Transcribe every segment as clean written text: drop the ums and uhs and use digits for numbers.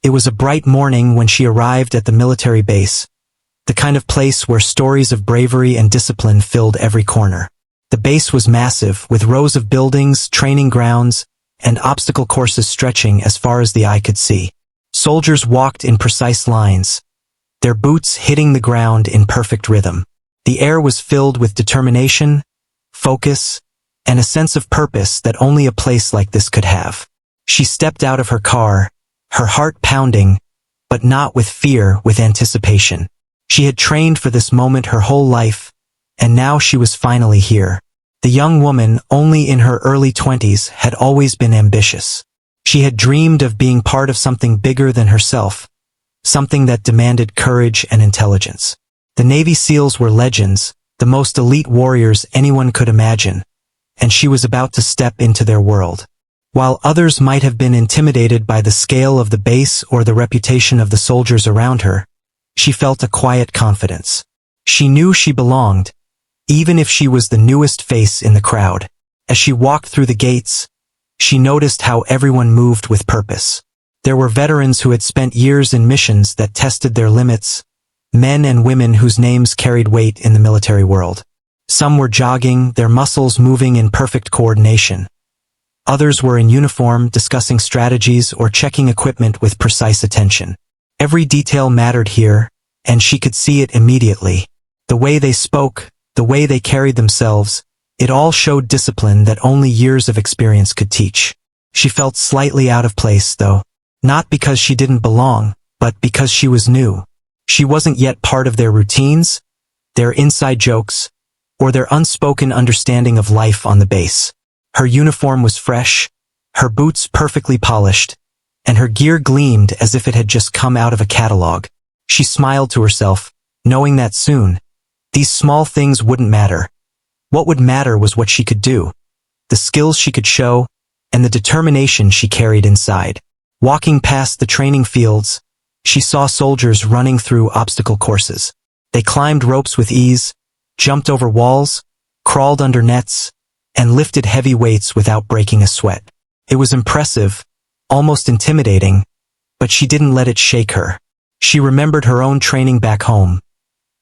It was a bright morning when she arrived at the military base, the kind of place where stories of bravery and discipline filled every corner. The base was massive, with rows of buildings, training grounds, and obstacle courses stretching as far as the eye could see. Soldiers walked in precise lines, their boots hitting the ground in perfect rhythm. The air was filled with determination, focus, and a sense of purpose that only a place like this could have. She stepped out of her car, her heart pounding, but not with fear, with anticipation. She had trained for this moment her whole life, and now she was finally here. The young woman, only in her early 20s, had always been ambitious. She had dreamed of being part of something bigger than herself, something that demanded courage and intelligence. The Navy SEALs were legends, the most elite warriors anyone could imagine, and she was about to step into their world. While others might have been intimidated by the scale of the base or the reputation of the soldiers around her, she felt a quiet confidence. She knew she belonged, even if she was the newest face in the crowd. As she walked through the gates, she noticed how everyone moved with purpose. There were veterans who had spent years in missions that tested their limits, men and women whose names carried weight in the military world. Some were jogging, their muscles moving in perfect coordination. Others were in uniform, discussing strategies or checking equipment with precise attention. Every detail mattered here, and she could see it immediately. The way they spoke, the way they carried themselves, it all showed discipline that only years of experience could teach. She felt slightly out of place, though, not because she didn't belong, but because she was new. She wasn't yet part of their routines, their inside jokes, or their unspoken understanding of life on the base. Her uniform was fresh, her boots perfectly polished, and her gear gleamed as if it had just come out of a catalog. She smiled to herself, knowing that soon, these small things wouldn't matter. What would matter was what she could do, the skills she could show, and the determination she carried inside. Walking past the training fields, she saw soldiers running through obstacle courses. They climbed ropes with ease, jumped over walls, crawled under nets, and lifted heavy weights without breaking a sweat. It was impressive, almost intimidating, but she didn't let it shake her. She remembered her own training back home.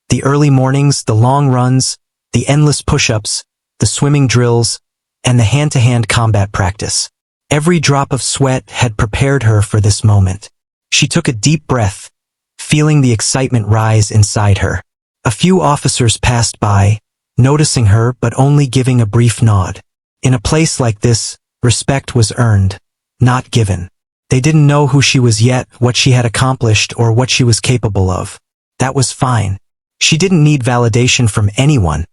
The early mornings, the long runs, the endless push-ups, the swimming drills, and the hand-to-hand combat practice. Every drop of sweat had prepared her for this moment. She took a deep breath, feeling the excitement rise inside her. A few officers passed by, noticing her but only giving a brief nod. In a place like this, respect was earned, not given. They didn't know who she was yet, what she had accomplished, or what she was capable of. That was fine. She didn't need validation from anyone.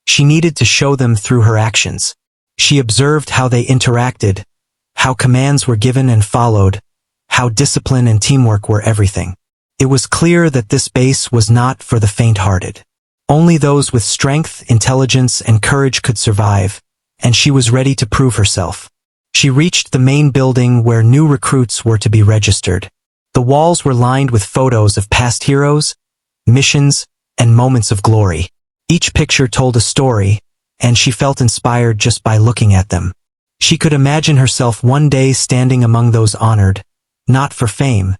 She needed to show them through her actions. She observed how they interacted, how commands were given and followed, how discipline and teamwork were everything. It was clear that this base was not for the faint-hearted. Only those with strength, intelligence, and courage could survive, and she was ready to prove herself. She reached the main building where new recruits were to be registered. The walls were lined with photos of past heroes, missions, and moments of glory. Each picture told a story, and she felt inspired just by looking at them. She could imagine herself one day standing among those honored, not for fame,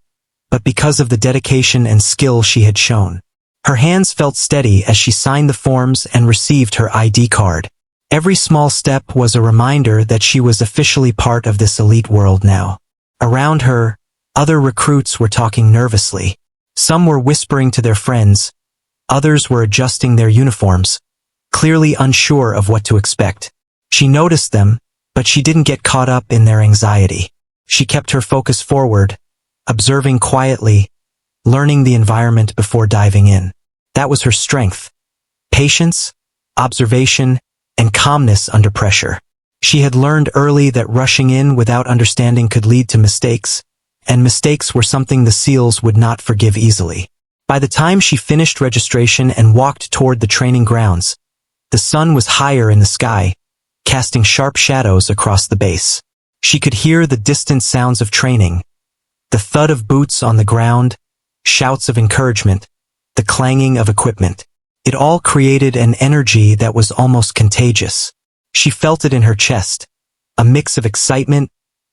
but because of the dedication and skill she had shown. Her hands felt steady as she signed the forms and received her ID card. Every small step was a reminder that she was officially part of this elite world now. Around her, other recruits were talking nervously. Some were whispering to their friends, others were adjusting their uniforms, clearly unsure of what to expect. She noticed them, but she didn't get caught up in their anxiety. She kept her focus forward, observing quietly, learning the environment before diving in. That was her strength: patience, observation, and calmness under pressure. She had learned early that rushing in without understanding could lead to mistakes, and mistakes were something the SEALs would not forgive easily. By the time she finished registration and walked toward the training grounds, the sun was higher in the sky, casting sharp shadows across the base. She could hear the distant sounds of training, the thud of boots on the ground, shouts of encouragement, the clanging of equipment. It all created an energy that was almost contagious. She felt it in her chest, a mix of excitement,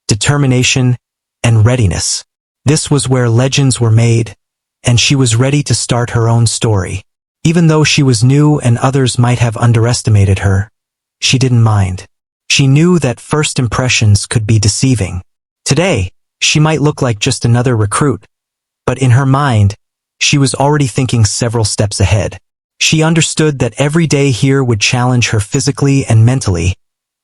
determination, and readiness. This was where legends were made, and she was ready to start her own story. Even though she was new and others might have underestimated her, she didn't mind. She knew that first impressions could be deceiving. Today, she might look like just another recruit, but in her mind, she was already thinking several steps ahead. She understood that every day here would challenge her physically and mentally,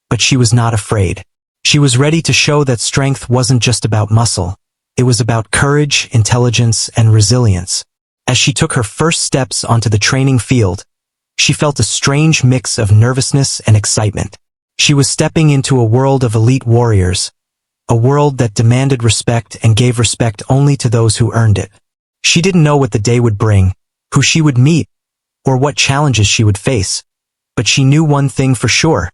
but she was not afraid. She was ready to show that strength wasn't just about muscle. It was about courage, intelligence, and resilience. As she took her first steps onto the training field, she felt a strange mix of nervousness and excitement. She was stepping into a world of elite warriors, a world that demanded respect and gave respect only to those who earned it. She didn't know what the day would bring, who she would meet, or what challenges she would face, but she knew one thing for sure.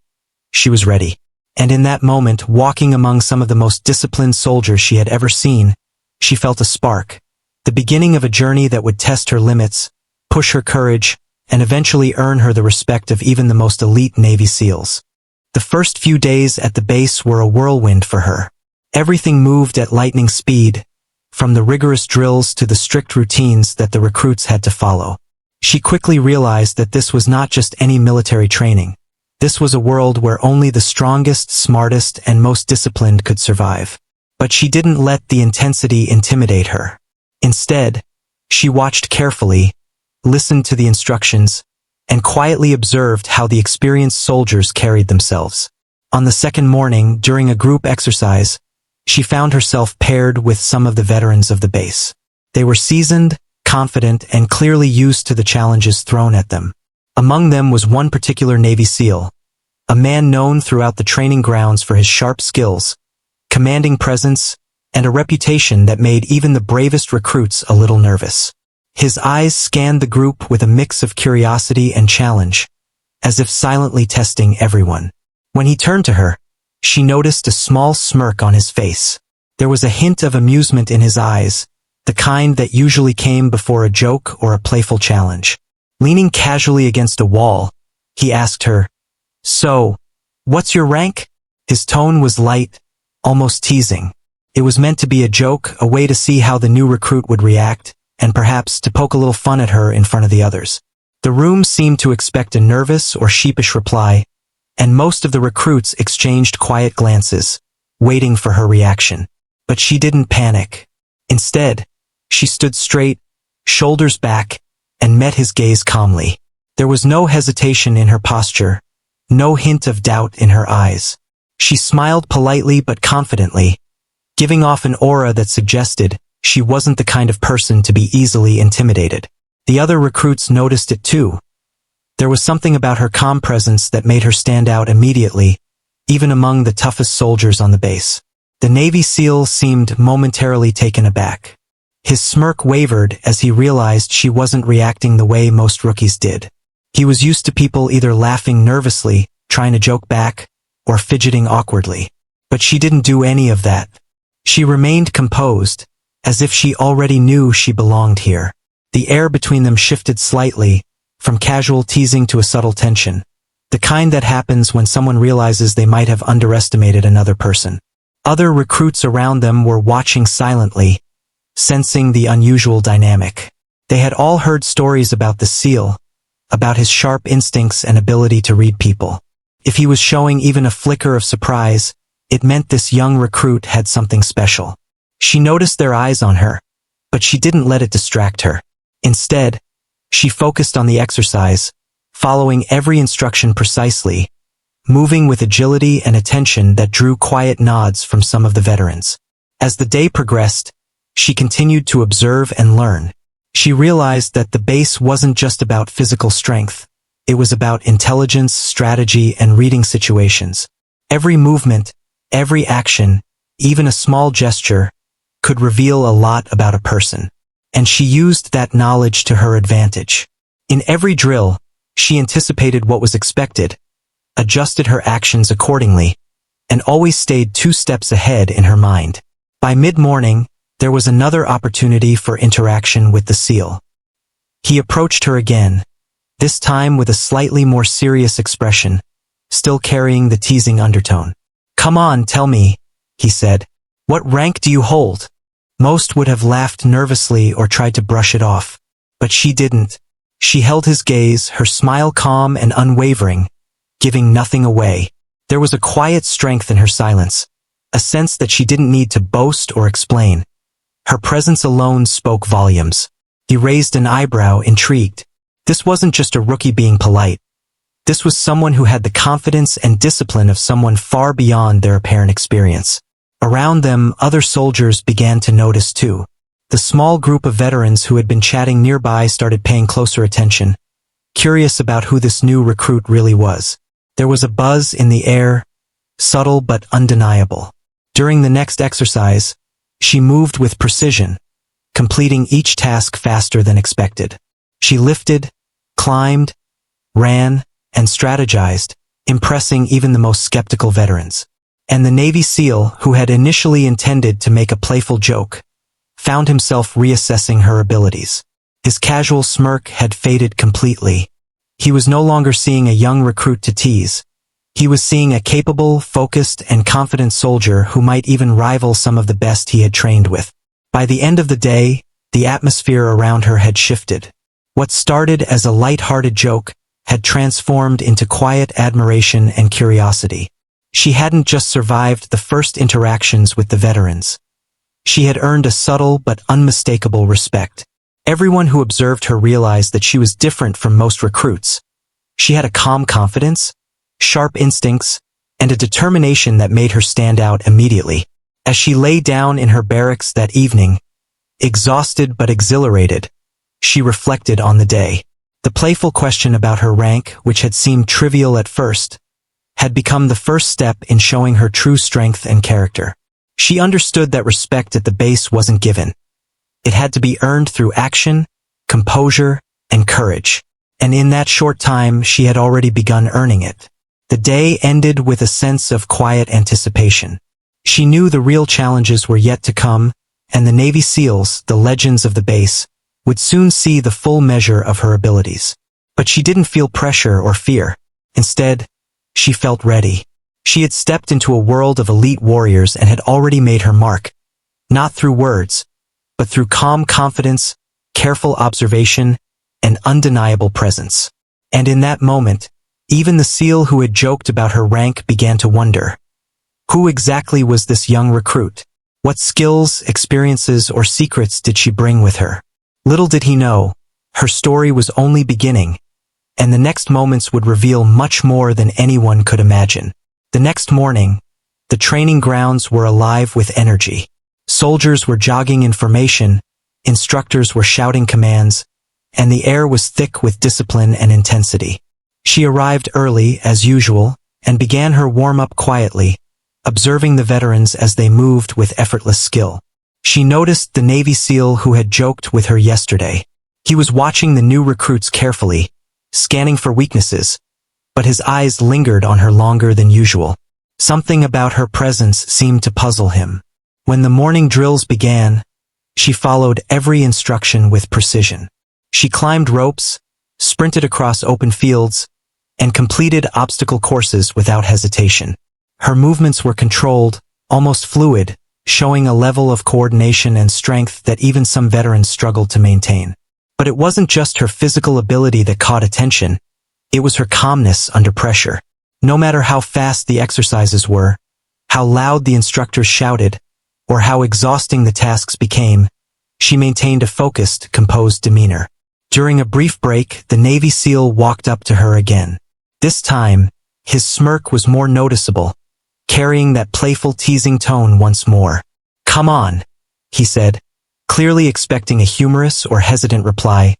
She was ready. And in that moment, walking among some of the most disciplined soldiers she had ever seen, she felt a spark, the beginning of a journey that would test her limits, push her courage, and eventually earn her the respect of even the most elite Navy SEALs. The first few days at the base were a whirlwind for her. Everything moved at lightning speed, from the rigorous drills to the strict routines that the recruits had to follow. She quickly realized that this was not just any military training. This was a world where only the strongest, smartest, and most disciplined could survive. But she didn't let the intensity intimidate her. Instead, she watched carefully, listened to the instructions, and quietly observed how the experienced soldiers carried themselves. On the second morning, during a group exercise, she found herself paired with some of the veterans of the base. They were seasoned, confident, and clearly used to the challenges thrown at them. Among them was one particular Navy SEAL, a man known throughout the training grounds for his sharp skills, commanding presence, and a reputation that made even the bravest recruits a little nervous. His eyes scanned the group with a mix of curiosity and challenge, as if silently testing everyone. When he turned to her, she noticed a small smirk on his face. There was a hint of amusement in his eyes, the kind that usually came before a joke or a playful challenge. Leaning casually against a wall, he asked her, "So, what's your rank?" His tone was light, almost teasing. It was meant to be a joke, a way to see how the new recruit would react, and perhaps to poke a little fun at her in front of the others. The room seemed to expect a nervous or sheepish reply, and most of the recruits exchanged quiet glances, waiting for her reaction. But she didn't panic. Instead, she stood straight, shoulders back, and met his gaze calmly. There was no hesitation in her posture, no hint of doubt in her eyes. She smiled politely but confidently, giving off an aura that suggested she wasn't the kind of person to be easily intimidated. The other recruits noticed it too. There was something about her calm presence that made her stand out immediately, even among the toughest soldiers on the base. The Navy SEAL seemed momentarily taken aback. His smirk wavered as he realized she wasn't reacting the way most rookies did. He was used to people either laughing nervously, trying to joke back, or fidgeting awkwardly. But she didn't do any of that. She remained composed, as if she already knew she belonged here. The air between them shifted slightly, from casual teasing to a subtle tension, the kind that happens when someone realizes they might have underestimated another person. Other recruits around them were watching silently, sensing the unusual dynamic. They had all heard stories about the SEAL, about his sharp instincts and ability to read people. If he was showing even a flicker of surprise, it meant this young recruit had something special. She noticed their eyes on her, but she didn't let it distract her. Instead, she focused on the exercise, following every instruction precisely, moving with agility and attention that drew quiet nods from some of the veterans. As the day progressed, she continued to observe and learn. She realized that the base wasn't just about physical strength. It was about intelligence, strategy, and reading situations. Every movement, every action, even a small gesture, could reveal a lot about a person. And she used that knowledge to her advantage. In every drill, she anticipated what was expected, adjusted her actions accordingly, and always stayed 2 steps ahead in her mind. By mid-morning, there was another opportunity for interaction with the SEAL. He approached her again, this time with a slightly more serious expression, still carrying the teasing undertone. "Come on, tell me," he said. "What rank do you hold?" Most would have laughed nervously or tried to brush it off. But she didn't. She held his gaze, her smile calm and unwavering, giving nothing away. There was a quiet strength in her silence, a sense that she didn't need to boast or explain. Her presence alone spoke volumes. He raised an eyebrow, intrigued. This wasn't just a rookie being polite. This was someone who had the confidence and discipline of someone far beyond their apparent experience. Around them, other soldiers began to notice too. The small group of veterans who had been chatting nearby started paying closer attention, curious about who this new recruit really was. There was a buzz in the air, subtle but undeniable. During the next exercise, she moved with precision, completing each task faster than expected. She lifted, climbed, ran, and strategized, impressing even the most skeptical veterans. And the Navy SEAL, who had initially intended to make a playful joke, found himself reassessing her abilities. His casual smirk had faded completely. He was no longer seeing a young recruit to tease. He was seeing a capable, focused, and confident soldier who might even rival some of the best he had trained with. By the end of the day, the atmosphere around her had shifted. What started as a light-hearted joke had transformed into quiet admiration and curiosity. She hadn't just survived the first interactions with the veterans. She had earned a subtle but unmistakable respect. Everyone who observed her realized that she was different from most recruits. She had a calm confidence, sharp instincts, and a determination that made her stand out immediately. As she lay down in her barracks that evening, exhausted but exhilarated, she reflected on the day. The playful question about her rank, which had seemed trivial at first, had become the first step in showing her true strength and character. She understood that respect at the base wasn't given. It had to be earned through action, composure, and courage. And in that short time, she had already begun earning it. The day ended with a sense of quiet anticipation. She knew the real challenges were yet to come, and the Navy SEALs, the legends of the base, would soon see the full measure of her abilities. But she didn't feel pressure or fear. Instead, she felt ready. She had stepped into a world of elite warriors and had already made her mark, not through words, but through calm confidence, careful observation, and undeniable presence. And in that moment, even the SEAL who had joked about her rank began to wonder. Who exactly was this young recruit? What skills, experiences, or secrets did she bring with her? Little did he know, her story was only beginning, and the next moments would reveal much more than anyone could imagine. The next morning, the training grounds were alive with energy. Soldiers were jogging information, instructors were shouting commands, and the air was thick with discipline and intensity. She arrived early, as usual, and began her warm-up quietly, observing the veterans as they moved with effortless skill. She noticed the Navy SEAL who had joked with her yesterday. He was watching the new recruits carefully, scanning for weaknesses, but his eyes lingered on her longer than usual. Something about her presence seemed to puzzle him. When the morning drills began, she followed every instruction with precision. She climbed ropes, sprinted across open fields, and completed obstacle courses without hesitation. Her movements were controlled, almost fluid, showing a level of coordination and strength that even some veterans struggled to maintain. But it wasn't just her physical ability that caught attention. It was her calmness under pressure. No matter how fast the exercises were, how loud the instructors shouted, or how exhausting the tasks became, she maintained a focused, composed demeanor. During a brief break, the Navy SEAL walked up to her again. This time, his smirk was more noticeable, carrying that playful teasing tone once more. "Come on," he said, clearly expecting a humorous or hesitant reply.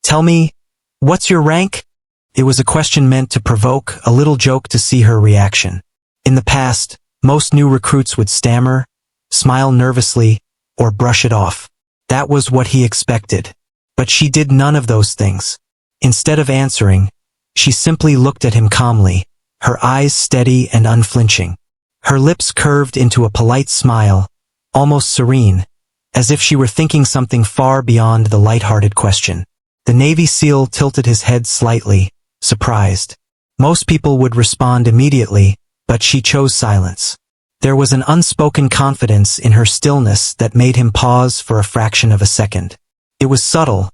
"Tell me, what's your rank?" It was a question meant to provoke, a little joke to see her reaction. In the past, most new recruits would stammer, smile nervously, or brush it off. That was what he expected. But she did none of those things. Instead of answering, she simply looked at him calmly, her eyes steady and unflinching. Her lips curved into a polite smile, almost serene, as if she were thinking something far beyond the light-hearted question. The Navy SEAL tilted his head slightly, surprised. Most people would respond immediately, but she chose silence. There was an unspoken confidence in her stillness that made him pause for a fraction of a second. It was subtle,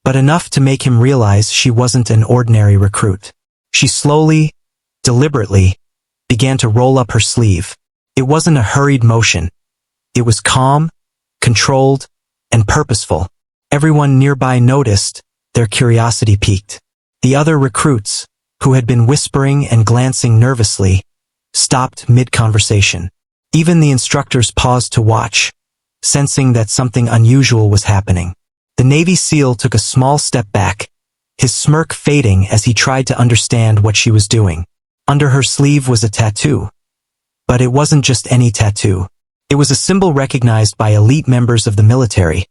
but enough to make him realize she wasn't an ordinary recruit. She slowly, deliberately, began to roll up her sleeve. It wasn't a hurried motion. It was calm, controlled, and purposeful. Everyone nearby noticed, their curiosity piqued. The other recruits, who had been whispering and glancing nervously, stopped mid-conversation. Even the instructors paused to watch, sensing that something unusual was happening. The Navy SEAL took a small step back, his smirk fading as he tried to understand what she was doing. Under her sleeve was a tattoo. But it wasn't just any tattoo. It was a symbol recognized by elite members of the military,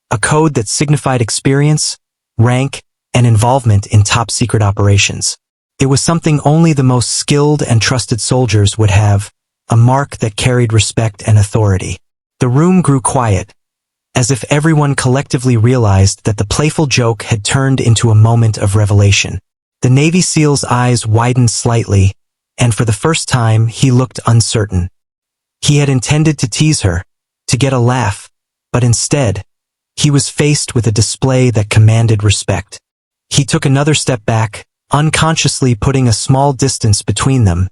a code that signified experience, rank, and involvement in top-secret operations. It was something only the most skilled and trusted soldiers would have, a mark that carried respect and authority. The room grew quiet, as if everyone collectively realized that the playful joke had turned into a moment of revelation. The Navy SEAL's eyes widened slightly, and for the first time he looked uncertain. He had intended to tease her, to get a laugh, but instead, he was faced with a display that commanded respect. He took another step back, unconsciously putting a small distance between them,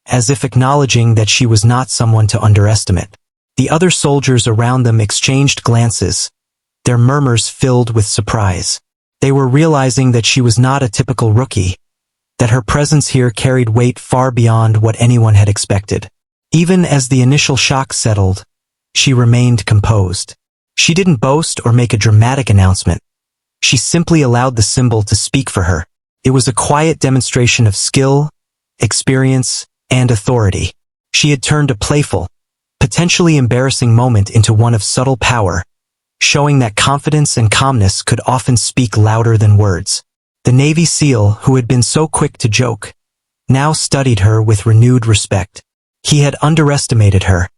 as if acknowledging that she was not someone to underestimate. The other soldiers around them exchanged glances, their murmurs filled with surprise. They were realizing that she was not a typical rookie, that her presence here carried weight far beyond what anyone had expected. Even as the initial shock settled, she remained composed. She didn't boast or make a dramatic announcement. She simply allowed the symbol to speak for her. It was a quiet demonstration of skill, experience, and authority. She had turned a playful, potentially embarrassing moment into one of subtle power, showing that confidence and calmness could often speak louder than words. The Navy SEAL, who had been so quick to joke, now studied her with renewed respect. He had underestimated her,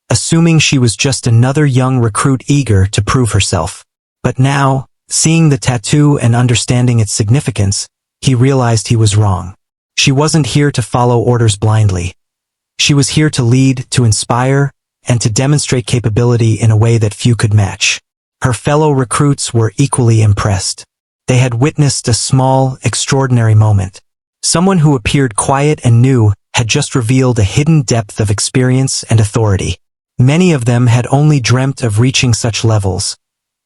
assuming she was just another young recruit eager to prove herself. But now, seeing the tattoo and understanding its significance, he realized he was wrong. She wasn't here to follow orders blindly. She was here to lead, to inspire, and to demonstrate capability in a way that few could match. Her fellow recruits were equally impressed. They had witnessed a small, extraordinary moment. Someone who appeared quiet and new had just revealed a hidden depth of experience and authority. Many of them had only dreamt of reaching such levels,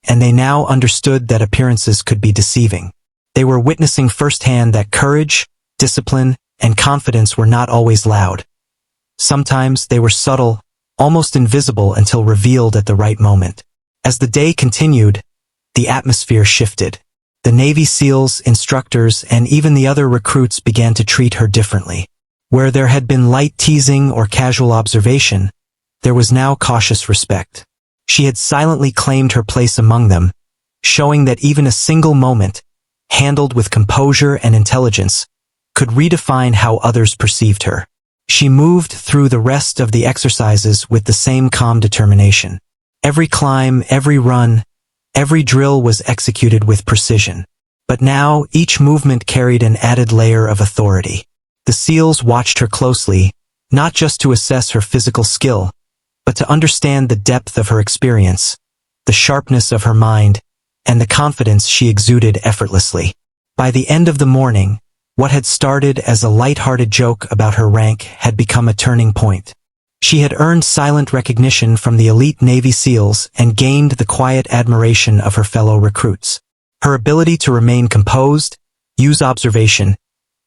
and they now understood that appearances could be deceiving. They were witnessing firsthand that courage, discipline, and confidence were not always loud. Sometimes they were subtle, almost invisible until revealed at the right moment. As the day continued, the atmosphere shifted. The Navy SEALs, instructors, and even the other recruits began to treat her differently. Where there had been light teasing or casual observation, there was now cautious respect. She had silently claimed her place among them, showing that even a single moment, handled with composure and intelligence, could redefine how others perceived her. She moved through the rest of the exercises with the same calm determination. Every climb, every run, every drill was executed with precision. But now, each movement carried an added layer of authority. The SEALs watched her closely, not just to assess her physical skill, but to understand the depth of her experience, the sharpness of her mind, and the confidence she exuded effortlessly. By the end of the morning, what had started as a light-hearted joke about her rank had become a turning point. She had earned silent recognition from the elite Navy SEALs and gained the quiet admiration of her fellow recruits. Her ability to remain composed, use observation,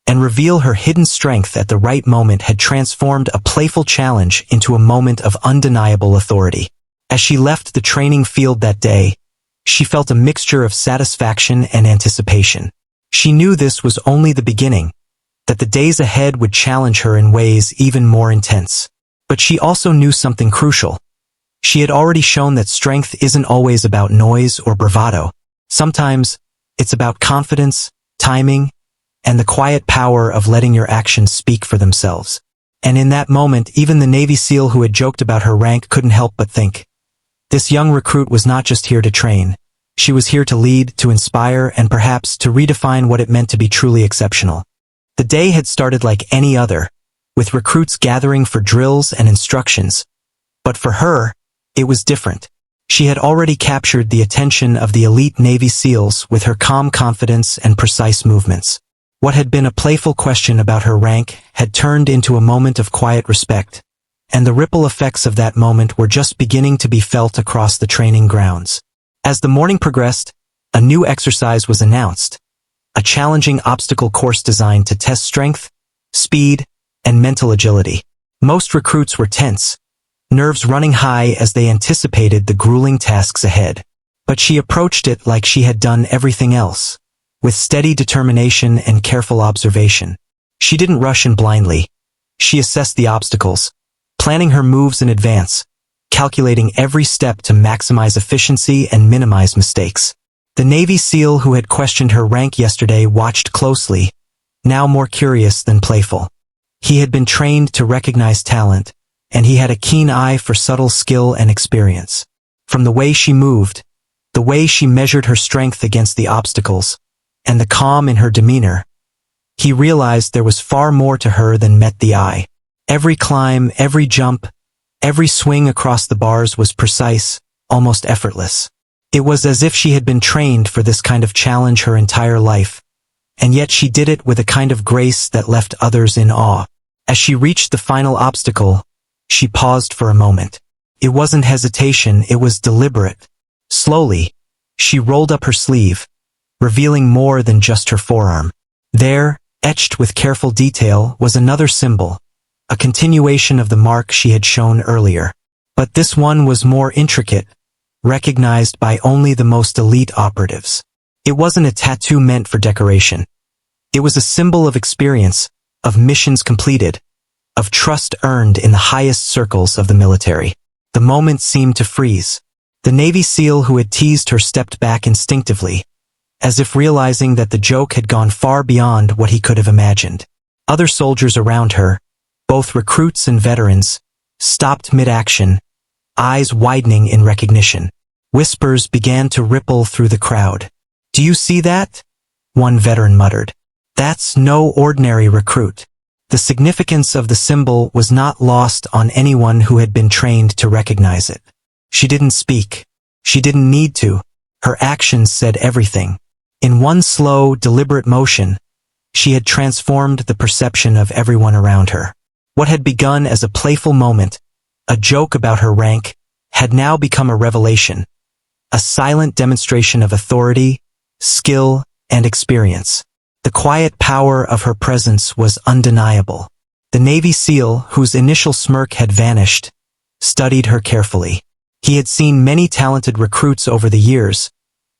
and reveal her hidden strength at the right moment had transformed a playful challenge into a moment of undeniable authority. As she left the training field that day, she felt a mixture of satisfaction and anticipation. She knew this was only the beginning, that the days ahead would challenge her in ways even more intense. But she also knew something crucial. She had already shown that strength isn't always about noise or bravado. Sometimes, it's about confidence, timing, and the quiet power of letting your actions speak for themselves. And in that moment, even the Navy SEAL who had joked about her rank couldn't help but think. This young recruit was not just here to train. She was here to lead, to inspire, and perhaps to redefine what it meant to be truly exceptional. The day had started like any other, with recruits gathering for drills and instructions. But for her, it was different. She had already captured the attention of the elite Navy SEALs with her calm confidence and precise movements. What had been a playful question about her rank had turned into a moment of quiet respect, and the ripple effects of that moment were just beginning to be felt across the training grounds. As the morning progressed, a new exercise was announced, a challenging obstacle course designed to test strength, speed, and mental agility. Most recruits were tense, nerves running high as they anticipated the grueling tasks ahead. But she approached it like she had done everything else, with steady determination and careful observation. She didn't rush in blindly. She assessed the obstacles, planning her moves in advance, calculating every step to maximize efficiency and minimize mistakes. The Navy SEAL who had questioned her rank yesterday watched closely, now more curious than playful. He had been trained to recognize talent, and he had a keen eye for subtle skill and experience. From the way she moved, the way she measured her strength against the obstacles, and the calm in her demeanor, he realized there was far more to her than met the eye. Every climb, every jump, every swing across the bars was precise, almost effortless. It was as if she had been trained for this kind of challenge her entire life, and yet she did it with a kind of grace that left others in awe. As she reached the final obstacle, she paused for a moment. It wasn't hesitation, it was deliberate. Slowly, she rolled up her sleeve, revealing more than just her forearm. There, etched with careful detail, was another symbol, a continuation of the mark she had shown earlier. But this one was more intricate, recognized by only the most elite operatives. It wasn't a tattoo meant for decoration. It was a symbol of experience, of missions completed, of trust earned in the highest circles of the military. The moment seemed to freeze. The Navy SEAL who had teased her stepped back instinctively, as if realizing that the joke had gone far beyond what he could have imagined. Other soldiers around her, both recruits and veterans, stopped mid-action, eyes widening in recognition. Whispers began to ripple through the crowd. "Do you see that?" one veteran muttered. "That's no ordinary recruit." The significance of the symbol was not lost on anyone who had been trained to recognize it. She didn't speak. She didn't need to. Her actions said everything. In one slow, deliberate motion, she had transformed the perception of everyone around her. What had begun as a playful moment, a joke about her rank, had now become a revelation, a silent demonstration of authority, skill, and experience. The quiet power of her presence was undeniable. The Navy SEAL, whose initial smirk had vanished, studied her carefully. He had seen many talented recruits over the years,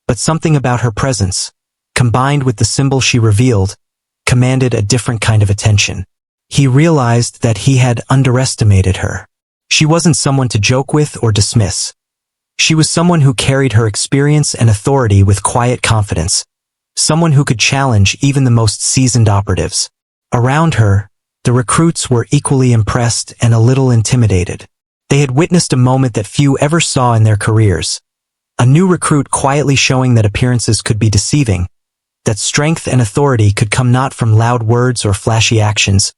but something about her presence, combined with the symbol she revealed, commanded a different kind of attention. He realized that he had underestimated her. She wasn't someone to joke with or dismiss. She was someone who carried her experience and authority with quiet confidence, someone who could challenge even the most seasoned operatives. Around her, the recruits were equally impressed and a little intimidated. They had witnessed a moment that few ever saw in their careers. A new recruit quietly showing that appearances could be deceiving, that strength and authority could come not from loud words or flashy actions,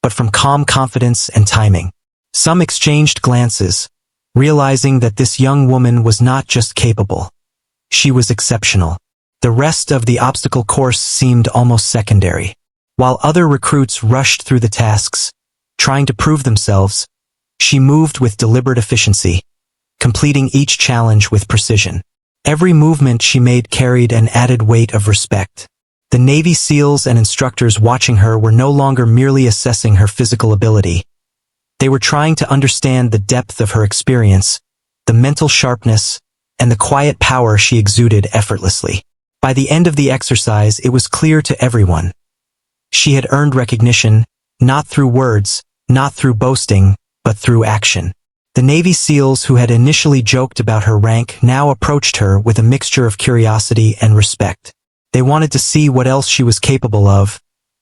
but from calm confidence and timing. Some exchanged glances, realizing that this young woman was not just capable. She was exceptional. The rest of the obstacle course seemed almost secondary. While other recruits rushed through the tasks, trying to prove themselves, she moved with deliberate efficiency, completing each challenge with precision. Every movement she made carried an added weight of respect. The Navy SEALs and instructors watching her were no longer merely assessing her physical ability. They were trying to understand the depth of her experience, the mental sharpness, and the quiet power she exuded effortlessly. By the end of the exercise, it was clear to everyone. She had earned recognition, not through words, not through boasting, but through action. The Navy SEALs who had initially joked about her rank now approached her with a mixture of curiosity and respect. They wanted to see what else she was capable of,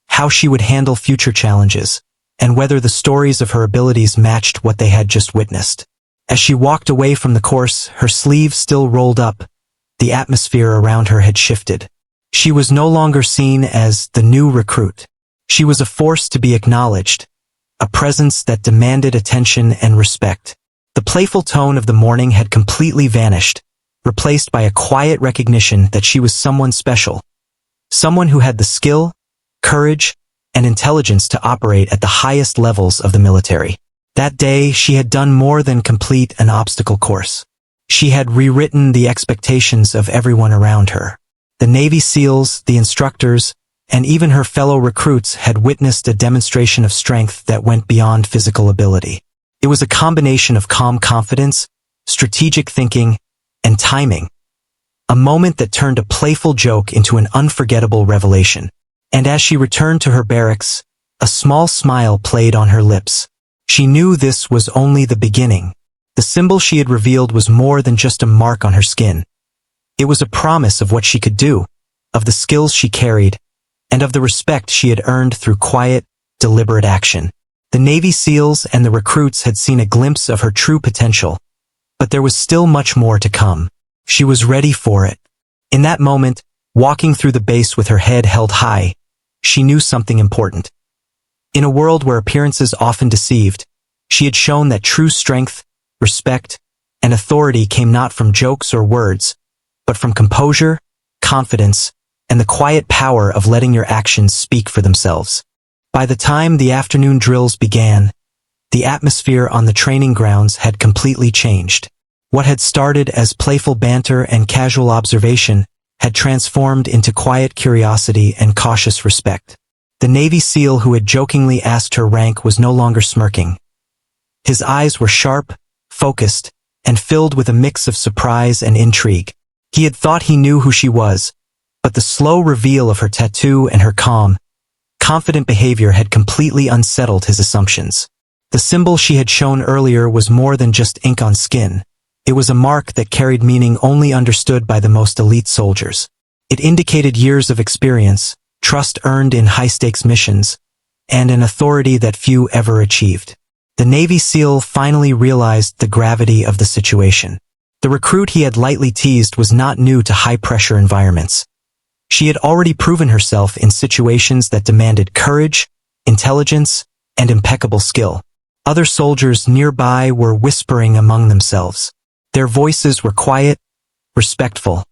how she would handle future challenges, and whether the stories of her abilities matched what they had just witnessed. As she walked away from the course, her sleeve still rolled up. The atmosphere around her had shifted. She was no longer seen as the new recruit. She was a force to be acknowledged, a presence that demanded attention and respect. The playful tone of the morning had completely vanished, replaced by a quiet recognition that she was someone special, someone who had the skill, courage, and intelligence to operate at the highest levels of the military. That day, she had done more than complete an obstacle course. She had rewritten the expectations of everyone around her. The Navy SEALs, the instructors, and even her fellow recruits had witnessed a demonstration of strength that went beyond physical ability. It was a combination of calm confidence, strategic thinking, and timing. A moment that turned a playful joke into an unforgettable revelation. And as she returned to her barracks, a small smile played on her lips. She knew this was only the beginning. The symbol she had revealed was more than just a mark on her skin. It was a promise of what she could do, of the skills she carried, and of the respect she had earned through quiet, deliberate action. The Navy SEALs and the recruits had seen a glimpse of her true potential, but there was still much more to come. She was ready for it. In that moment, walking through the base with her head held high, she knew something important. In a world where appearances often deceived, she had shown that true strength, respect, and authority came not from jokes or words, but from composure, confidence, and the quiet power of letting your actions speak for themselves. By the time the afternoon drills began, the atmosphere on the training grounds had completely changed. What had started as playful banter and casual observation had transformed into quiet curiosity and cautious respect. The Navy SEAL who had jokingly asked her rank was no longer smirking. His eyes were sharp, focused, and filled with a mix of surprise and intrigue. He had thought he knew who she was, but the slow reveal of her tattoo and her calm, confident behavior had completely unsettled his assumptions. The symbol she had shown earlier was more than just ink on skin. It was a mark that carried meaning only understood by the most elite soldiers. It indicated years of experience, trust earned in high-stakes missions, and an authority that few ever achieved. The Navy SEAL finally realized the gravity of the situation. The recruit he had lightly teased was not new to high-pressure environments. She had already proven herself in situations that demanded courage, intelligence, and impeccable skill. Other soldiers nearby were whispering among themselves. Their voices were quiet, respectful,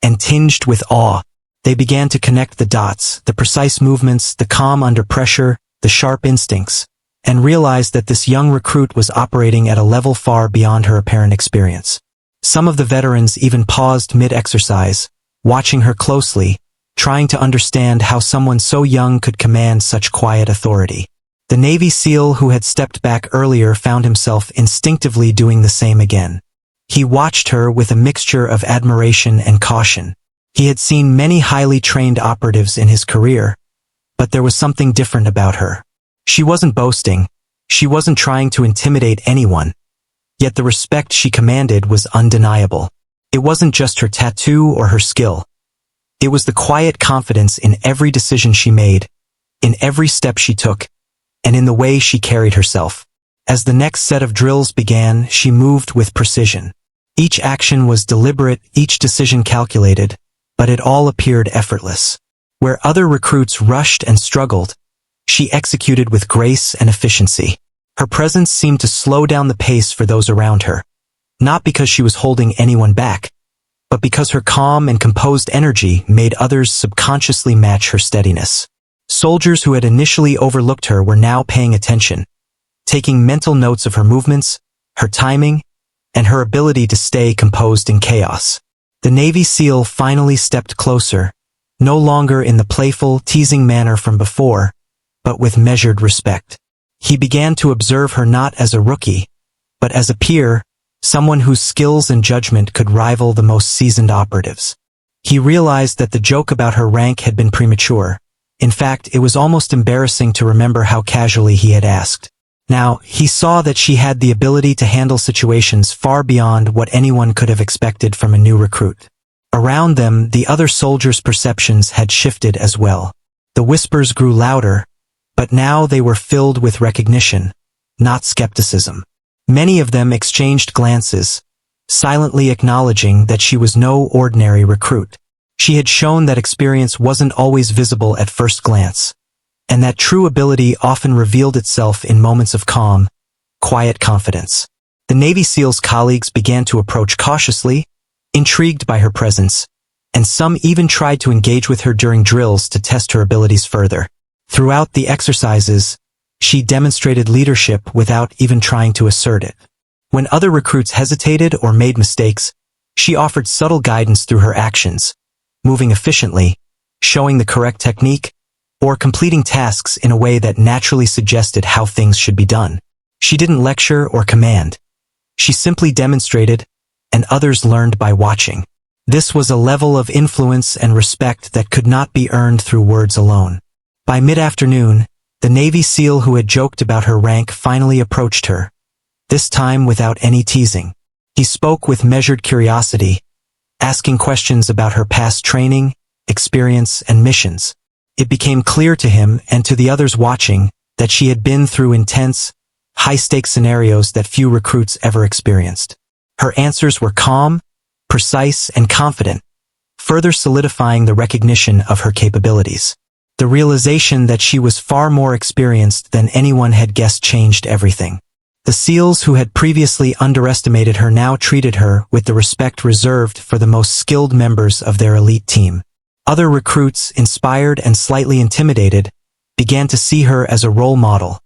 and tinged with awe. They began to connect the dots, the precise movements, the calm under pressure, the sharp instincts, and realized that this young recruit was operating at a level far beyond her apparent experience. Some of the veterans even paused mid-exercise, watching her closely, trying to understand how someone so young could command such quiet authority. The Navy SEAL who had stepped back earlier found himself instinctively doing the same again. He watched her with a mixture of admiration and caution. He had seen many highly trained operatives in his career, but there was something different about her. She wasn't boasting, she wasn't trying to intimidate anyone, yet the respect she commanded was undeniable. It wasn't just her tattoo or her skill. It was the quiet confidence in every decision she made, in every step she took, and in the way she carried herself. As the next set of drills began, she moved with precision. Each action was deliberate, each decision calculated, but it all appeared effortless. Where other recruits rushed and struggled, she executed with grace and efficiency. Her presence seemed to slow down the pace for those around her, not because she was holding anyone back, but because her calm and composed energy made others subconsciously match her steadiness. Soldiers who had initially overlooked her were now paying attention, taking mental notes of her movements, her timing, and her ability to stay composed in chaos. The Navy SEAL finally stepped closer, no longer in the playful, teasing manner from before, but with measured respect. He began to observe her not as a rookie, but as a peer, someone whose skills and judgment could rival the most seasoned operatives. He realized that the joke about her rank had been premature. In fact, it was almost embarrassing to remember how casually he had asked. Now, he saw that she had the ability to handle situations far beyond what anyone could have expected from a new recruit. Around them, the other soldiers' perceptions had shifted as well. The whispers grew louder, but now they were filled with recognition, not skepticism. Many of them exchanged glances, silently acknowledging that she was no ordinary recruit. She had shown that experience wasn't always visible at first glance. and that true ability often revealed itself in moments of calm, quiet confidence. The Navy SEAL's colleagues began to approach cautiously, intrigued by her presence, and some even tried to engage with her during drills to test her abilities further. Throughout the exercises, she demonstrated leadership without even trying to assert it. When other recruits hesitated or made mistakes, she offered subtle guidance through her actions, moving efficiently, showing the correct technique, or completing tasks in a way that naturally suggested how things should be done. She didn't lecture or command. She simply demonstrated, and others learned by watching. This was a level of influence and respect that could not be earned through words alone. By mid-afternoon, the Navy SEAL who had joked about her rank finally approached her, this time without any teasing. He spoke with measured curiosity, asking questions about her past training, experience, and missions. It became clear to him and to the others watching that she had been through intense, high-stakes scenarios that few recruits ever experienced. Her answers were calm, precise, and confident, further solidifying the recognition of her capabilities. The realization that she was far more experienced than anyone had guessed changed everything. The SEALs who had previously underestimated her now treated her with the respect reserved for the most skilled members of their elite team. Other recruits, inspired and slightly intimidated, began to see her as a role model,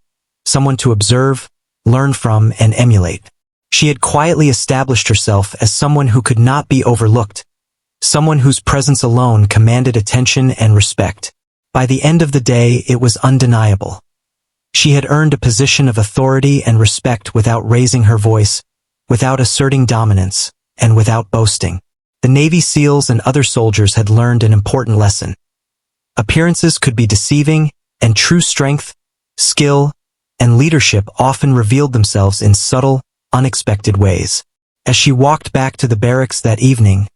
someone to observe, learn from, and emulate. She had quietly established herself as someone who could not be overlooked, someone whose presence alone commanded attention and respect. By the end of the day, it was undeniable. She had earned a position of authority and respect without raising her voice, without asserting dominance, and without boasting. The Navy SEALs and other soldiers had learned an important lesson. Appearances could be deceiving, and true strength, skill, and leadership often revealed themselves in subtle, unexpected ways. As she walked back to the barracks that evening,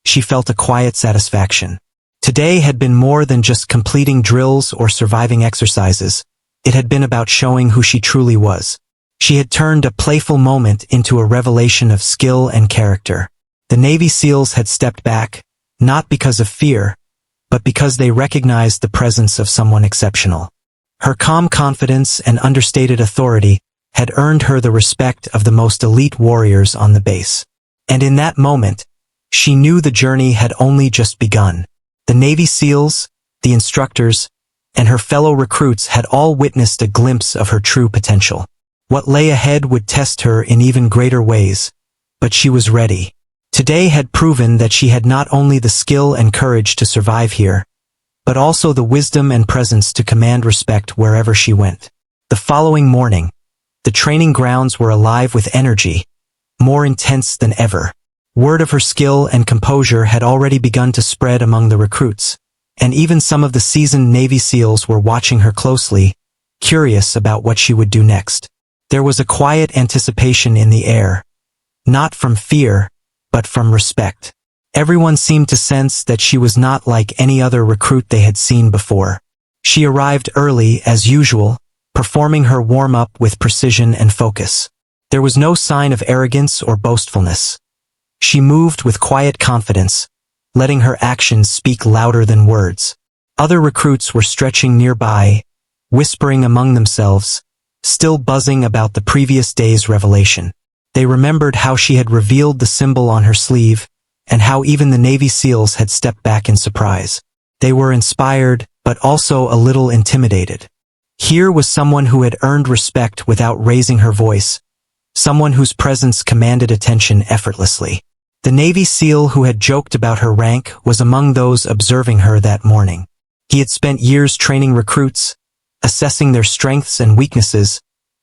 she felt a quiet satisfaction. Today had been more than just completing drills or surviving exercises. It had been about showing who she truly was. She had turned a playful moment into a revelation of skill and character. The Navy SEALs had stepped back, not because of fear, but because they recognized the presence of someone exceptional. Her calm confidence and understated authority had earned her the respect of the most elite warriors on the base. And in that moment, she knew the journey had only just begun. The Navy SEALs, the instructors, and her fellow recruits had all witnessed a glimpse of her true potential. What lay ahead would test her in even greater ways, but she was ready. Today had proven that she had not only the skill and courage to survive here, but also the wisdom and presence to command respect wherever she went. The following morning, the training grounds were alive with energy, more intense than ever. Word of her skill and composure had already begun to spread among the recruits, and even some of the seasoned Navy SEALs were watching her closely, curious about what she would do next. There was a quiet anticipation in the air, not from fear, but from respect. Everyone seemed to sense that she was not like any other recruit they had seen before. She arrived early, as usual, performing her warm-up with precision and focus. There was no sign of arrogance or boastfulness. She moved with quiet confidence, letting her actions speak louder than words. Other recruits were stretching nearby, whispering among themselves, still buzzing about the previous day's revelation. They remembered how she had revealed the symbol on her sleeve, and how even the Navy SEALs had stepped back in surprise. They were inspired, but also a little intimidated. Here was someone who had earned respect without raising her voice, someone whose presence commanded attention effortlessly. The Navy SEAL who had joked about her rank was among those observing her that morning. He had spent years training recruits, assessing their strengths and weaknesses,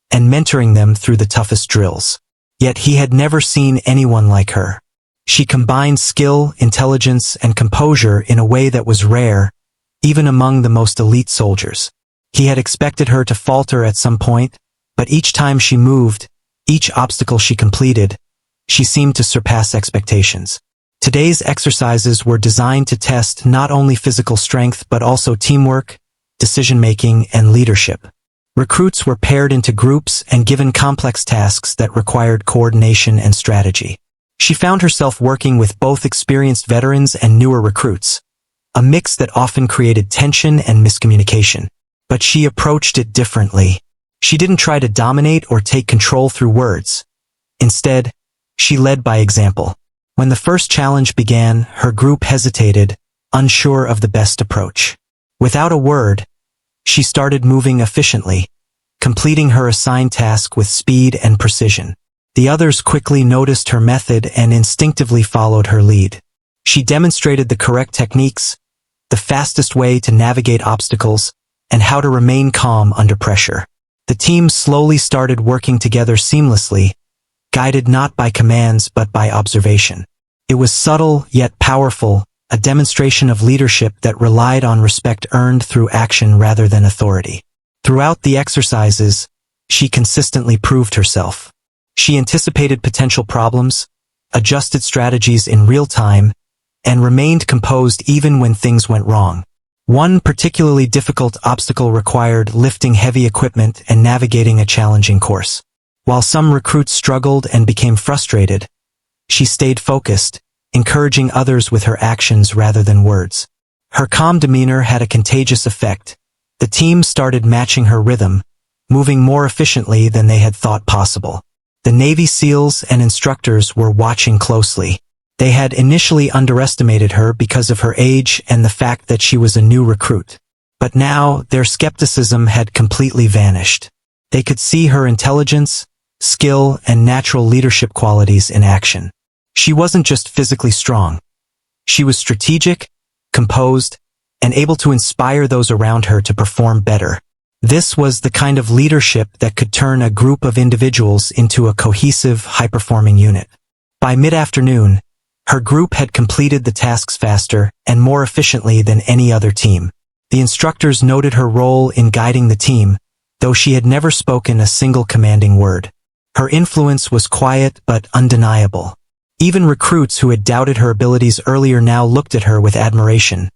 and mentoring them through the toughest drills. Yet he had never seen anyone like her. She combined skill, intelligence, and composure in a way that was rare, even among the most elite soldiers. He had expected her to falter at some point, but each time she moved, each obstacle she completed, she seemed to surpass expectations. Today's exercises were designed to test not only physical strength but also teamwork, decision-making, and leadership. Recruits were paired into groups and given complex tasks that required coordination and strategy. She found herself working with both experienced veterans and newer recruits, a mix that often created tension and miscommunication. But she approached it differently. She didn't try to dominate or take control through words. Instead, she led by example. When the first challenge began, her group hesitated, unsure of the best approach. Without a word, she started moving efficiently, completing her assigned task with speed and precision. The others quickly noticed her method and instinctively followed her lead. She demonstrated the correct techniques, the fastest way to navigate obstacles, and how to remain calm under pressure. The team slowly started working together seamlessly, guided not by commands but by observation. It was subtle yet powerful, a demonstration of leadership that relied on respect earned through action rather than authority. Throughout the exercises, she consistently proved herself. She anticipated potential problems, adjusted strategies in real time, and remained composed even when things went wrong. One particularly difficult obstacle required lifting heavy equipment and navigating a challenging course. While some recruits struggled and became frustrated, she stayed focused, encouraging others with her actions rather than words. Her calm demeanor had a contagious effect. The team started matching her rhythm, moving more efficiently than they had thought possible. The Navy SEALs and instructors were watching closely. They had initially underestimated her because of her age and the fact that she was a new recruit. But now, their skepticism had completely vanished. They could see her intelligence, skill, and natural leadership qualities in action. She wasn't just physically strong. She was strategic, composed, and able to inspire those around her to perform better. This was the kind of leadership that could turn a group of individuals into a cohesive, high-performing unit. By mid-afternoon, her group had completed the tasks faster and more efficiently than any other team. The instructors noted her role in guiding the team, though she had never spoken a single commanding word. Her influence was quiet but undeniable. Even recruits who had doubted her abilities earlier now looked at her with admiration,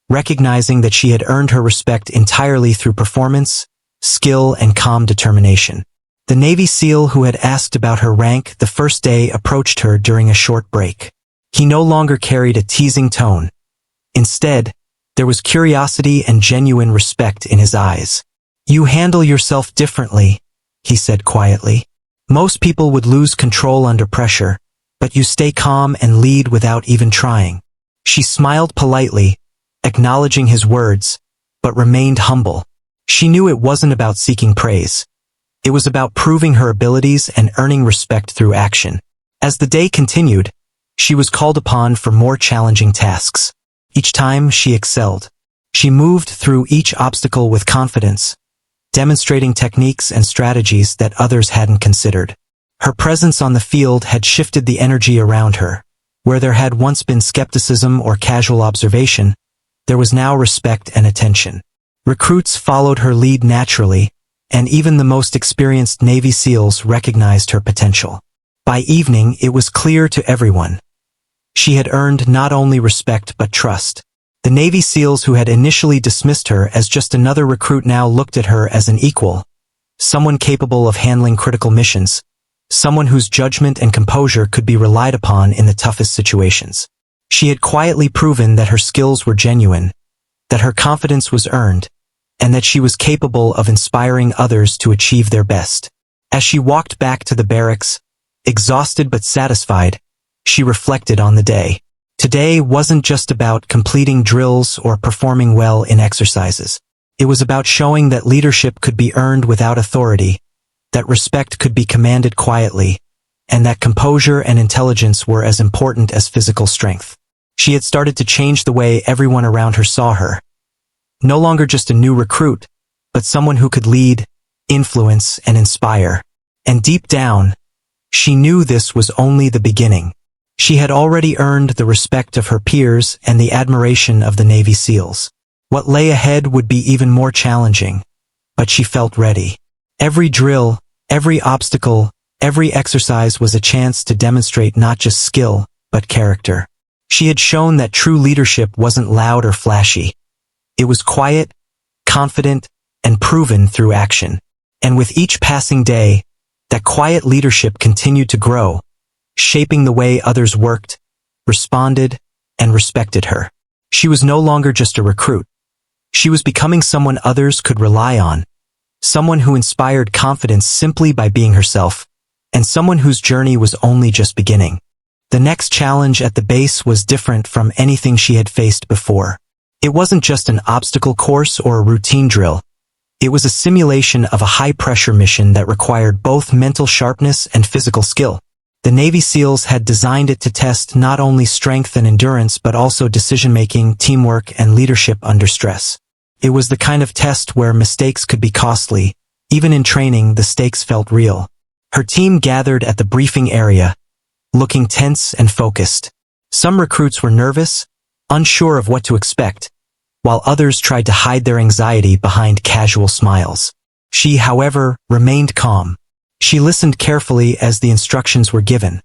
recognizing that she had earned her respect entirely through performance, skill, and calm determination. The Navy SEAL who had asked about her rank the first day approached her during a short break. He no longer carried a teasing tone. Instead, there was curiosity and genuine respect in his eyes. "You handle yourself differently," he said quietly. "Most people would lose control under pressure, but you stay calm and lead without even trying." She smiled politely, acknowledging his words, but remained humble. She knew it wasn't about seeking praise. It was about proving her abilities and earning respect through action. As the day continued, she was called upon for more challenging tasks. Each time she excelled. She moved through each obstacle with confidence, demonstrating techniques and strategies that others hadn't considered. Her presence on the field had shifted the energy around her. Where there had once been skepticism or casual observation, there was now respect and attention. Recruits followed her lead naturally, and even the most experienced Navy SEALs recognized her potential. By evening, it was clear to everyone. She had earned not only respect but trust. The Navy SEALs who had initially dismissed her as just another recruit now looked at her as an equal, someone capable of handling critical missions, someone whose judgment and composure could be relied upon in the toughest situations. She had quietly proven that her skills were genuine, that her confidence was earned, and that she was capable of inspiring others to achieve their best. As she walked back to the barracks, exhausted but satisfied, she reflected on the day. Today wasn't just about completing drills or performing well in exercises. It was about showing that leadership could be earned without authority, that respect could be commanded quietly, and that composure and intelligence were as important as physical strength. She had started to change the way everyone around her saw her. No longer just a new recruit, but someone who could lead, influence, and inspire. And deep down, she knew this was only the beginning. She had already earned the respect of her peers and the admiration of the Navy SEALs. What lay ahead would be even more challenging, but she felt ready. Every drill, every obstacle, every exercise was a chance to demonstrate not just skill, but character. She had shown that true leadership wasn't loud or flashy. It was quiet, confident, and proven through action. And with each passing day, that quiet leadership continued to grow, shaping the way others worked, responded, and respected her. She was no longer just a recruit. She was becoming someone others could rely on, someone who inspired confidence simply by being herself, and someone whose journey was only just beginning. The next challenge at the base was different from anything she had faced before. It wasn't just an obstacle course or a routine drill. It was a simulation of a high-pressure mission that required both mental sharpness and physical skill. The Navy SEALs had designed it to test not only strength and endurance but also decision-making, teamwork, and leadership under stress. It was the kind of test where mistakes could be costly. Even in training, the stakes felt real. Her team gathered at the briefing area, looking tense and focused. Some recruits were nervous, unsure of what to expect, while others tried to hide their anxiety behind casual smiles. She, however, remained calm. She listened carefully as the instructions were given,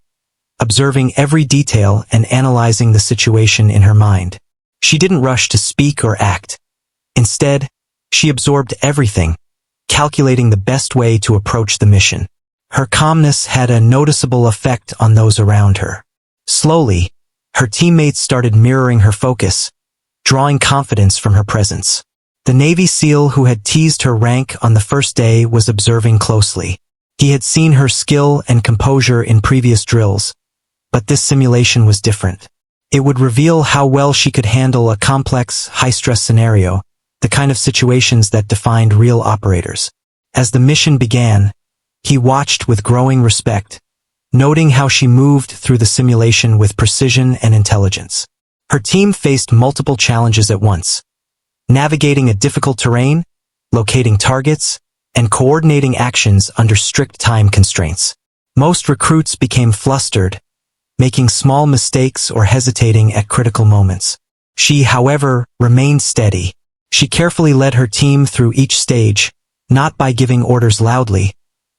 observing every detail and analyzing the situation in her mind. She didn't rush to speak or act. Instead, she absorbed everything, calculating the best way to approach the mission. Her calmness had a noticeable effect on those around her. Slowly, her teammates started mirroring her focus, drawing confidence from her presence. The Navy SEAL who had teased her rank on the first day was observing closely. He had seen her skill and composure in previous drills, but this simulation was different. It would reveal how well she could handle a complex, high-stress scenario, the kind of situations that defined real operators. As the mission began, he watched with growing respect, noting how she moved through the simulation with precision and intelligence. Her team faced multiple challenges at once, navigating a difficult terrain, locating targets, and coordinating actions under strict time constraints. Most recruits became flustered, making small mistakes or hesitating at critical moments. She, however, remained steady. She carefully led her team through each stage, not by giving orders loudly,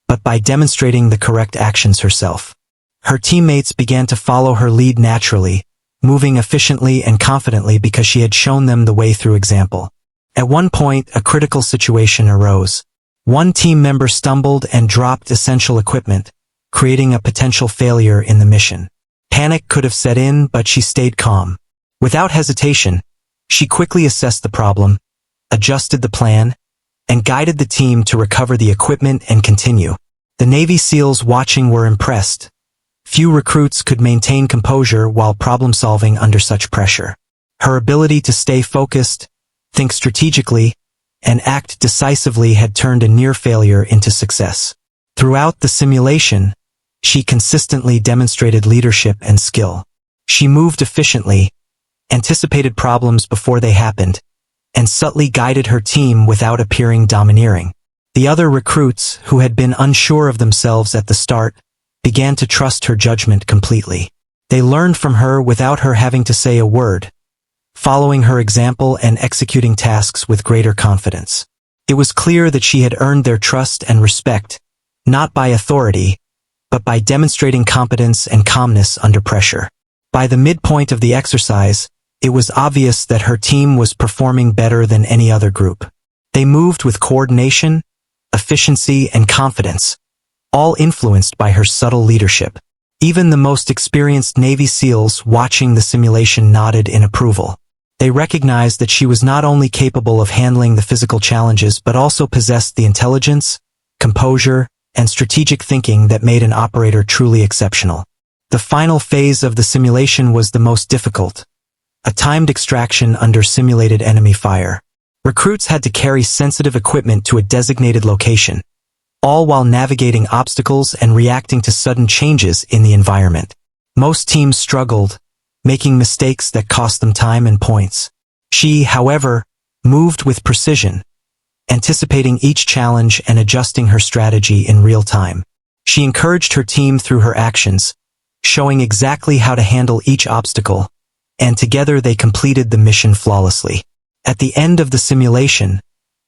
but by demonstrating the correct actions herself. Her teammates began to follow her lead naturally, moving efficiently and confidently because she had shown them the way through example. At one point, a critical situation arose. One team member stumbled and dropped essential equipment, creating a potential failure in the mission. Panic could have set in, but she stayed calm. Without hesitation, she quickly assessed the problem, adjusted the plan, and guided the team to recover the equipment and continue. The Navy SEALs watching were impressed. Few recruits could maintain composure while problem-solving under such pressure. Her ability to stay focused, think strategically, and act decisively had turned a near failure into success. Throughout the simulation, she consistently demonstrated leadership and skill. She moved efficiently, anticipated problems before they happened, and subtly guided her team without appearing domineering. The other recruits, who had been unsure of themselves at the start, began to trust her judgment completely. They learned from her without her having to say a word, following her example and executing tasks with greater confidence. It was clear that she had earned their trust and respect, not by authority, but by demonstrating competence and calmness under pressure. By the midpoint of the exercise, it was obvious that her team was performing better than any other group. They moved with coordination, efficiency, and confidence, all influenced by her subtle leadership. Even the most experienced Navy SEALs watching the simulation nodded in approval. They recognized that she was not only capable of handling the physical challenges but also possessed the intelligence, composure, and strategic thinking that made an operator truly exceptional. The final phase of the simulation was the most difficult, a timed extraction under simulated enemy fire. Recruits had to carry sensitive equipment to a designated location, all while navigating obstacles and reacting to sudden changes in the environment. Most teams struggled, making mistakes that cost them time and points. She, however, moved with precision, anticipating each challenge and adjusting her strategy in real time. She encouraged her team through her actions, showing exactly how to handle each obstacle, and together they completed the mission flawlessly. At the end of the simulation,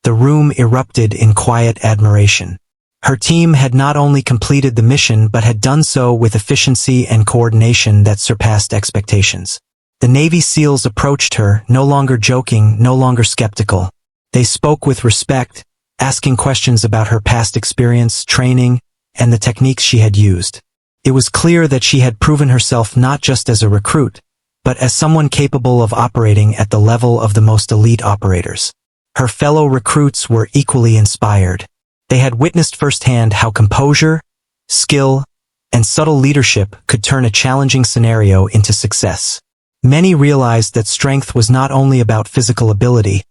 the room erupted in quiet admiration. Her team had not only completed the mission but had done so with efficiency and coordination that surpassed expectations. The Navy SEALs approached her, no longer joking, no longer skeptical. They spoke with respect, asking questions about her past experience, training, and the techniques she had used. It was clear that she had proven herself not just as a recruit, but as someone capable of operating at the level of the most elite operators. Her fellow recruits were equally inspired. They had witnessed firsthand how composure, skill, and subtle leadership could turn a challenging scenario into success. Many realized that strength was not only about physical ability,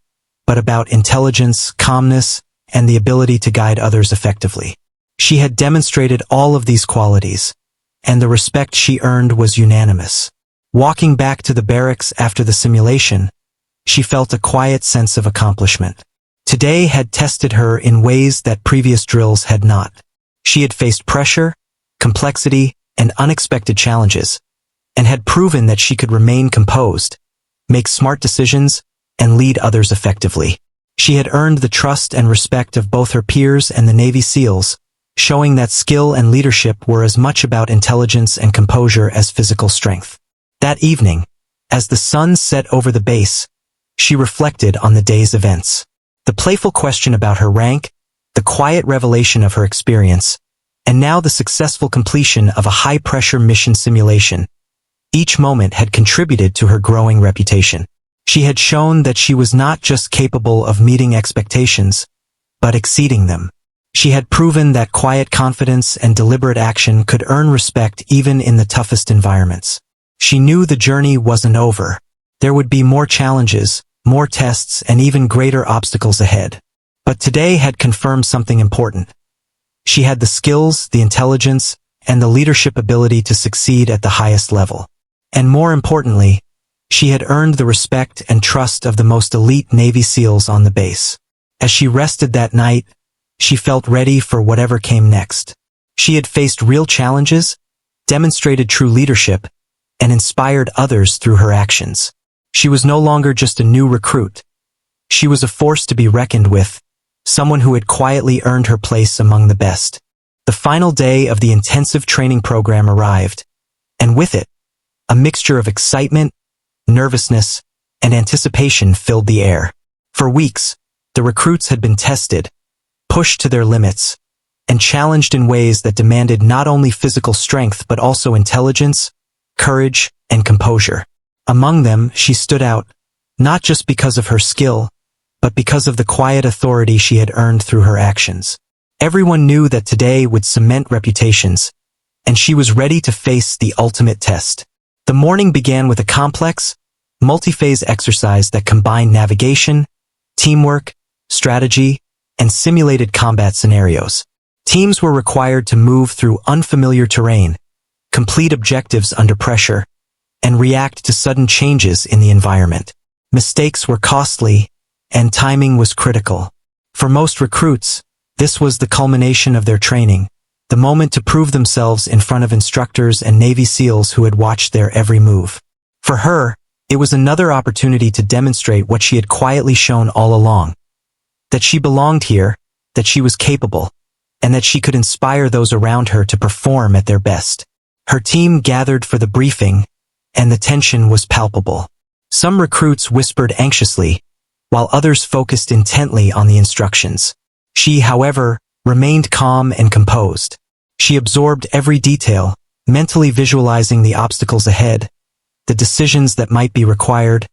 but about intelligence, calmness, and the ability to guide others effectively. She had demonstrated all of these qualities, and the respect she earned was unanimous. Walking back to the barracks after the simulation, she felt a quiet sense of accomplishment. Today had tested her in ways that previous drills had not. She had faced pressure, complexity, and unexpected challenges, and had proven that she could remain composed, make smart decisions, and lead others effectively. She had earned the trust and respect of both her peers and the Navy SEALs, showing that skill and leadership were as much about intelligence and composure as physical strength. That evening, as the sun set over the base, she reflected on the day's events. The playful question about her rank, the quiet revelation of her experience, and now the successful completion of a high-pressure mission simulation. Each moment had contributed to her growing reputation. She had shown that she was not just capable of meeting expectations, but exceeding them. She had proven that quiet confidence and deliberate action could earn respect even in the toughest environments. She knew the journey wasn't over. There would be more challenges, more tests, and even greater obstacles ahead. But today had confirmed something important. She had the skills, the intelligence, and the leadership ability to succeed at the highest level. And more importantly, she had earned the respect and trust of the most elite Navy SEALs on the base. As she rested that night, she felt ready for whatever came next. She had faced real challenges, demonstrated true leadership, and inspired others through her actions. She was no longer just a new recruit. She was a force to be reckoned with, someone who had quietly earned her place among the best. The final day of the intensive training program arrived, and with it, a mixture of excitement, nervousness, and anticipation filled the air. For weeks, the recruits had been tested, pushed to their limits, and challenged in ways that demanded not only physical strength but also intelligence, courage, and composure. Among them, she stood out, not just because of her skill, but because of the quiet authority she had earned through her actions. Everyone knew that today would cement reputations, and she was ready to face the ultimate test. The morning began with a complex, multi-phase exercise that combined navigation, teamwork, strategy, and simulated combat scenarios. Teams were required to move through unfamiliar terrain, complete objectives under pressure, and react to sudden changes in the environment. Mistakes were costly, and timing was critical. For most recruits, this was the culmination of their training, the moment to prove themselves in front of instructors and Navy SEALs who had watched their every move. For her, it was another opportunity to demonstrate what she had quietly shown all along. That she belonged here, that she was capable, and that she could inspire those around her to perform at their best. Her team gathered for the briefing, and the tension was palpable. Some recruits whispered anxiously, while others focused intently on the instructions. She, however, remained calm and composed. She absorbed every detail, mentally visualizing the obstacles ahead, the decisions that might be required,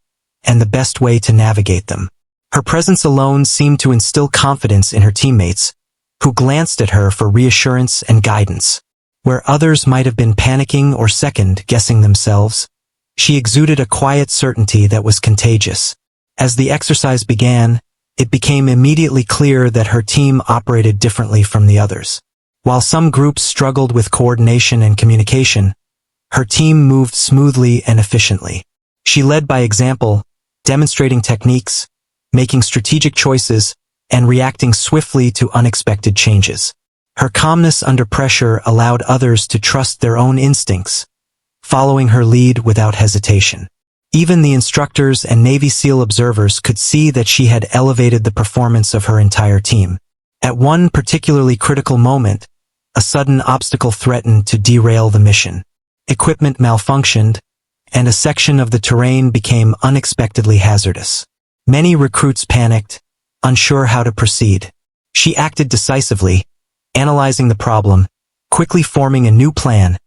and the best way to navigate them. Her presence alone seemed to instill confidence in her teammates, who glanced at her for reassurance and guidance. Where others might have been panicking or second-guessing themselves, she exuded a quiet certainty that was contagious. As the exercise began, it became immediately clear that her team operated differently from the others. While some groups struggled with coordination and communication, her team moved smoothly and efficiently. She led by example, demonstrating techniques, making strategic choices, and reacting swiftly to unexpected changes. Her calmness under pressure allowed others to trust their own instincts, following her lead without hesitation. Even the instructors and Navy SEAL observers could see that she had elevated the performance of her entire team. At one particularly critical moment, a sudden obstacle threatened to derail the mission. Equipment malfunctioned, and a section of the terrain became unexpectedly hazardous. Many recruits panicked, unsure how to proceed. She acted decisively, analyzing the problem, quickly forming a new plan,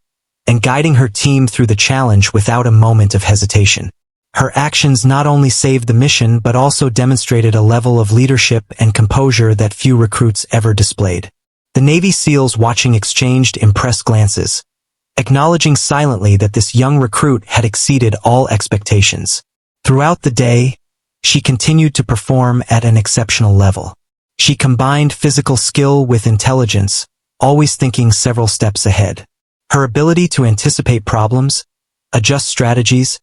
and guiding her team through the challenge without a moment of hesitation. Her actions not only saved the mission but also demonstrated a level of leadership and composure that few recruits ever displayed. The Navy SEALs watching exchanged impressed glances, acknowledging silently that this young recruit had exceeded all expectations. Throughout the day, she continued to perform at an exceptional level. She combined physical skill with intelligence, always thinking several steps ahead. Her ability to anticipate problems, adjust strategies,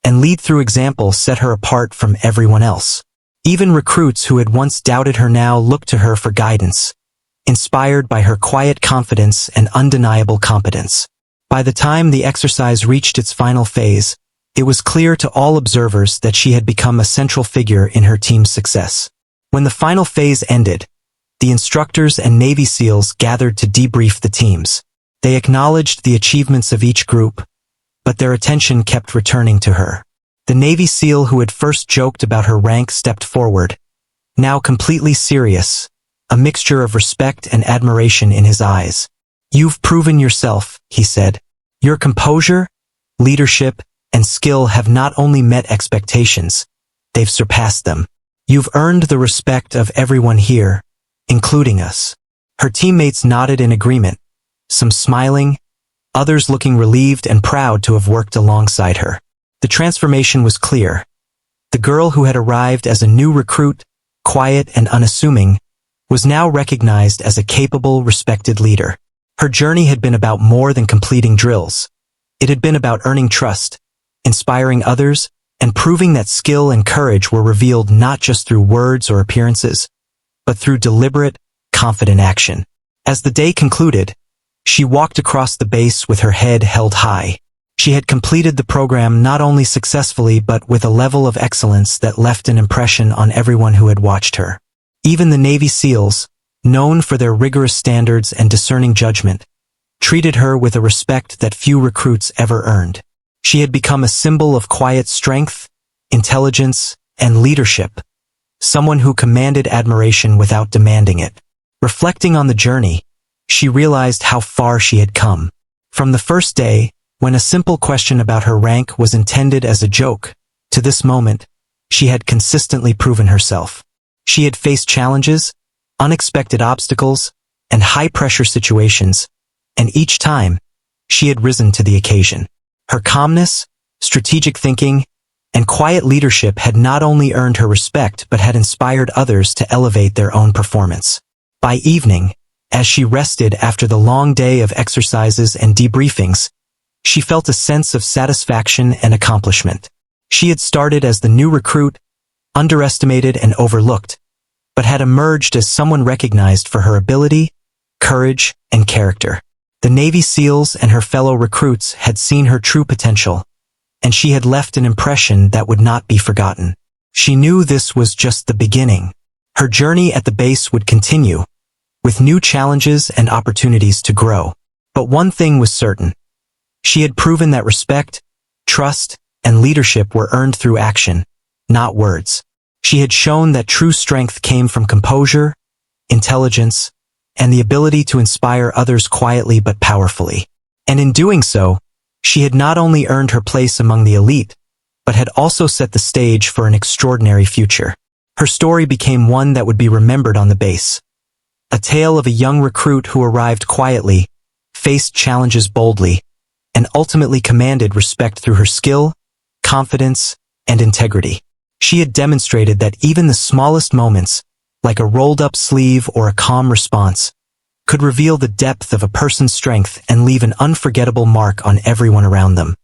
and lead through example set her apart from everyone else. Even recruits who had once doubted her now looked to her for guidance, inspired by her quiet confidence and undeniable competence. By the time the exercise reached its final phase, it was clear to all observers that she had become a central figure in her team's success. When the final phase ended, the instructors and Navy SEALs gathered to debrief the teams. They acknowledged the achievements of each group, but their attention kept returning to her. The Navy SEAL who had first joked about her rank stepped forward, now completely serious, a mixture of respect and admiration in his eyes. "You've proven yourself," he said. "Your composure, leadership, and skill have not only met expectations, they've surpassed them. You've earned the respect of everyone here, including us." Her teammates nodded in agreement, some smiling, others looking relieved and proud to have worked alongside her. The transformation was clear. The girl who had arrived as a new recruit, quiet and unassuming, was now recognized as a capable, respected leader. Her journey had been about more than completing drills. It had been about earning trust, inspiring others, and proving that skill and courage were revealed not just through words or appearances, but through deliberate, confident action. As the day concluded, she walked across the base with her head held high. She had completed the program not only successfully but with a level of excellence that left an impression on everyone who had watched her. Even the Navy SEALs, known for their rigorous standards and discerning judgment, treated her with a respect that few recruits ever earned. She had become a symbol of quiet strength, intelligence, and leadership, someone who commanded admiration without demanding it. Reflecting on the journey, she realized how far she had come. From the first day, when a simple question about her rank was intended as a joke, to this moment, she had consistently proven herself. She had faced challenges, unexpected obstacles, and high-pressure situations, and each time, she had risen to the occasion. Her calmness, strategic thinking, and quiet leadership had not only earned her respect but had inspired others to elevate their own performance. By evening, as she rested after the long day of exercises and debriefings, she felt a sense of satisfaction and accomplishment. She had started as the new recruit, underestimated and overlooked, but had emerged as someone recognized for her ability, courage, and character. The Navy SEALs and her fellow recruits had seen her true potential, and she had left an impression that would not be forgotten. She knew this was just the beginning. Her journey at the base would continue, with new challenges and opportunities to grow. But one thing was certain. She had proven that respect, trust, and leadership were earned through action, not words. She had shown that true strength came from composure, intelligence, and the ability to inspire others quietly but powerfully. And in doing so, she had not only earned her place among the elite, but had also set the stage for an extraordinary future. Her story became one that would be remembered on the base. A tale of a young recruit who arrived quietly, faced challenges boldly, and ultimately commanded respect through her skill, confidence, and integrity. She had demonstrated that even the smallest moments, like a rolled-up sleeve or a calm response, could reveal the depth of a person's strength and leave an unforgettable mark on everyone around them.